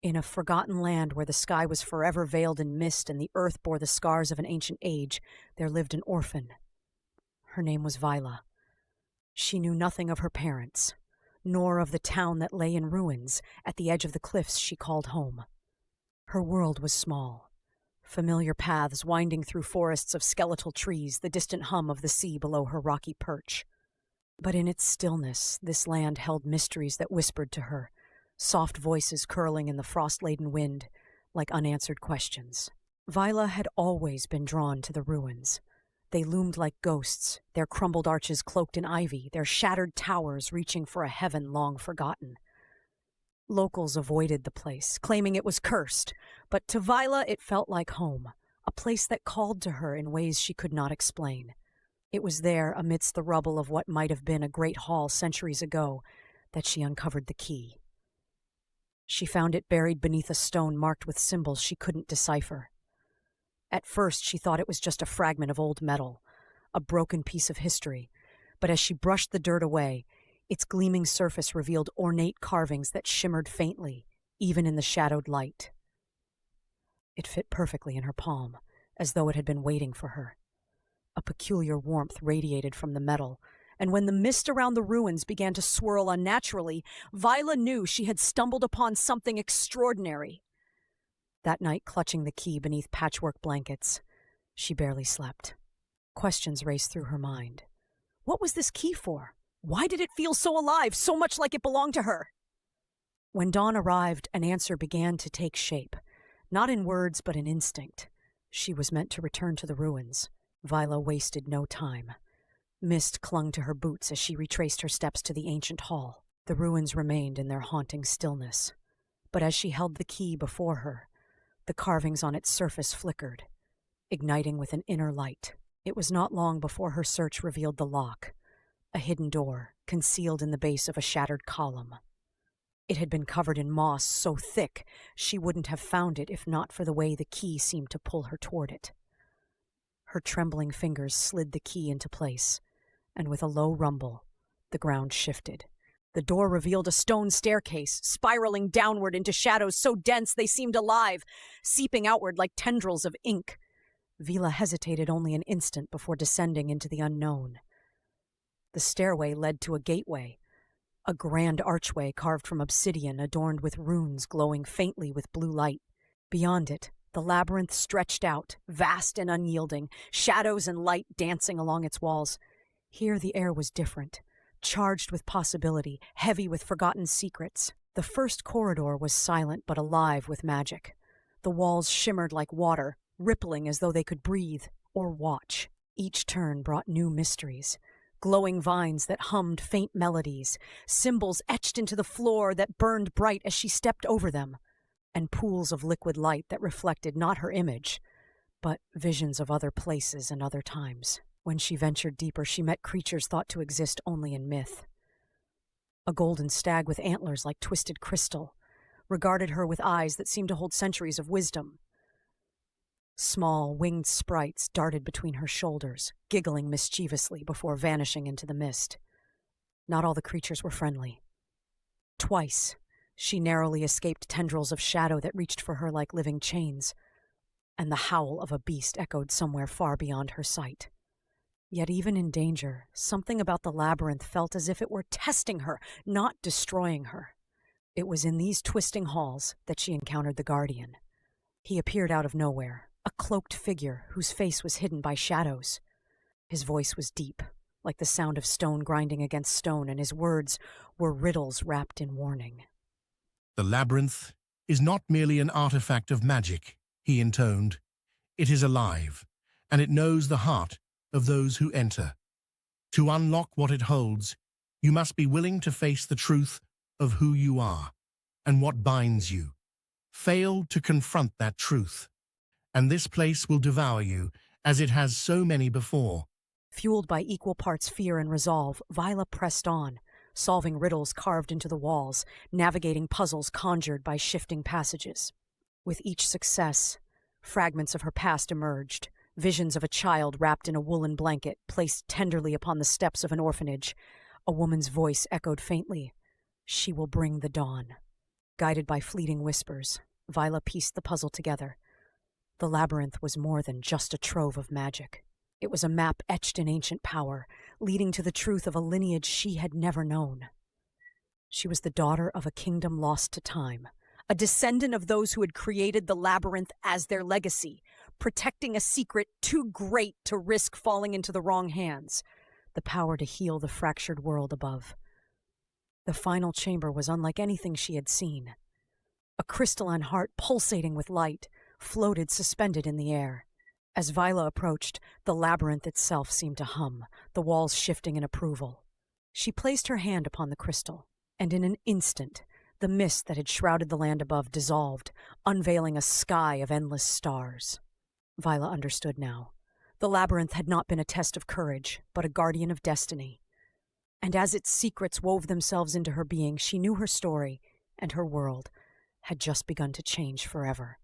In a forgotten land where the sky was forever veiled in mist and the earth bore the scars of an ancient age, there lived an orphan. Her name was Vyla. She knew nothing of her parents, nor of the town that lay in ruins at the edge of the cliffs she called home. Her world was small. Familiar paths winding through forests of skeletal trees, the distant hum of the sea below her rocky perch. But in its stillness, this land held mysteries that whispered to her, soft voices curling in the frost-laden wind, like unanswered questions. Vyla had always been drawn to the ruins. They loomed like ghosts, their crumbled arches cloaked in ivy, their shattered towers reaching for a heaven long forgotten. Locals avoided the place, claiming it was cursed, but to Vyla it felt like home, a place that called to her in ways she could not explain. It was there, amidst the rubble of what might have been a great hall centuries ago, that she uncovered the key. She found it buried beneath a stone marked with symbols she couldn't decipher. At first she thought it was just a fragment of old metal, a broken piece of history, but as she brushed the dirt away, its gleaming surface revealed ornate carvings that shimmered faintly, even in the shadowed light. It fit perfectly in her palm, as though it had been waiting for her. A peculiar warmth radiated from the metal, and when the mist around the ruins began to swirl unnaturally, Vyla knew she had stumbled upon something extraordinary. That night, clutching the key beneath patchwork blankets, she barely slept. Questions raced through her mind. What was this key for? Why did it feel so alive, so much like it belonged to her? When dawn arrived, an answer began to take shape, not in words but in instinct. She was meant to return to the ruins. Vyla wasted no time. Mist clung to her boots as she retraced her steps to the ancient hall. The ruins remained in their haunting stillness. But as she held the key before her, the carvings on its surface flickered, igniting with an inner light. It was not long before her search revealed the lock, a hidden door concealed in the base of a shattered column. It had been covered in moss so thick she wouldn't have found it if not for the way the key seemed to pull her toward it. Her trembling fingers slid the key into place, and with a low rumble, the ground shifted. The door revealed a stone staircase, spiraling downward into shadows so dense they seemed alive, seeping outward like tendrils of ink. Vyla hesitated only an instant before descending into the unknown. The stairway led to a gateway, a grand archway carved from obsidian adorned with runes glowing faintly with blue light. Beyond it, the labyrinth stretched out, vast and unyielding, shadows and light dancing along its walls. Here the air was different, charged with possibility, heavy with forgotten secrets. The first corridor was silent but alive with magic. The walls shimmered like water, rippling as though they could breathe or watch. Each turn brought new mysteries. Glowing vines that hummed faint melodies, symbols etched into the floor that burned bright as she stepped over them, and pools of liquid light that reflected not her image, but visions of other places and other times. When she ventured deeper, she met creatures thought to exist only in myth. A golden stag with antlers like twisted crystal regarded her with eyes that seemed to hold centuries of wisdom. Small, winged sprites darted between her shoulders, giggling mischievously before vanishing into the mist. Not all the creatures were friendly. Twice, she narrowly escaped tendrils of shadow that reached for her like living chains, and the howl of a beast echoed somewhere far beyond her sight. Yet even in danger, something about the labyrinth felt as if it were testing her, not destroying her. It was in these twisting halls that she encountered the Guardian. He appeared out of nowhere, a cloaked figure whose face was hidden by shadows. His voice was deep, like the sound of stone grinding against stone, and his words were riddles wrapped in warning. The labyrinth is not merely an artifact of magic, he intoned. It is alive, and it knows the heart of those who enter. To unlock what it holds, you must be willing to face the truth of who you are and what binds you. Fail to confront that truth, and this place will devour you, as it has so many before. Fueled by equal parts fear and resolve, Vyla pressed on, solving riddles carved into the walls, navigating puzzles conjured by shifting passages. With each success, fragments of her past emerged, visions of a child wrapped in a woolen blanket, placed tenderly upon the steps of an orphanage. A woman's voice echoed faintly, "She will bring the dawn." Guided by fleeting whispers, Vyla pieced the puzzle together. The labyrinth was more than just a trove of magic. It was a map etched in ancient power, leading to the truth of a lineage she had never known. She was the daughter of a kingdom lost to time, a descendant of those who had created the labyrinth as their legacy, protecting a secret too great to risk falling into the wrong hands, the power to heal the fractured world above. The final chamber was unlike anything she had seen. A crystalline heart pulsating with light floated suspended in the air. As Vyla approached, the labyrinth itself seemed to hum, the walls shifting in approval. She placed her hand upon the crystal, and in an instant, the mist that had shrouded the land above dissolved, unveiling a sky of endless stars. Vyla understood now. The labyrinth had not been a test of courage, but a guardian of destiny. And as its secrets wove themselves into her being, she knew her story and her world had just begun to change forever.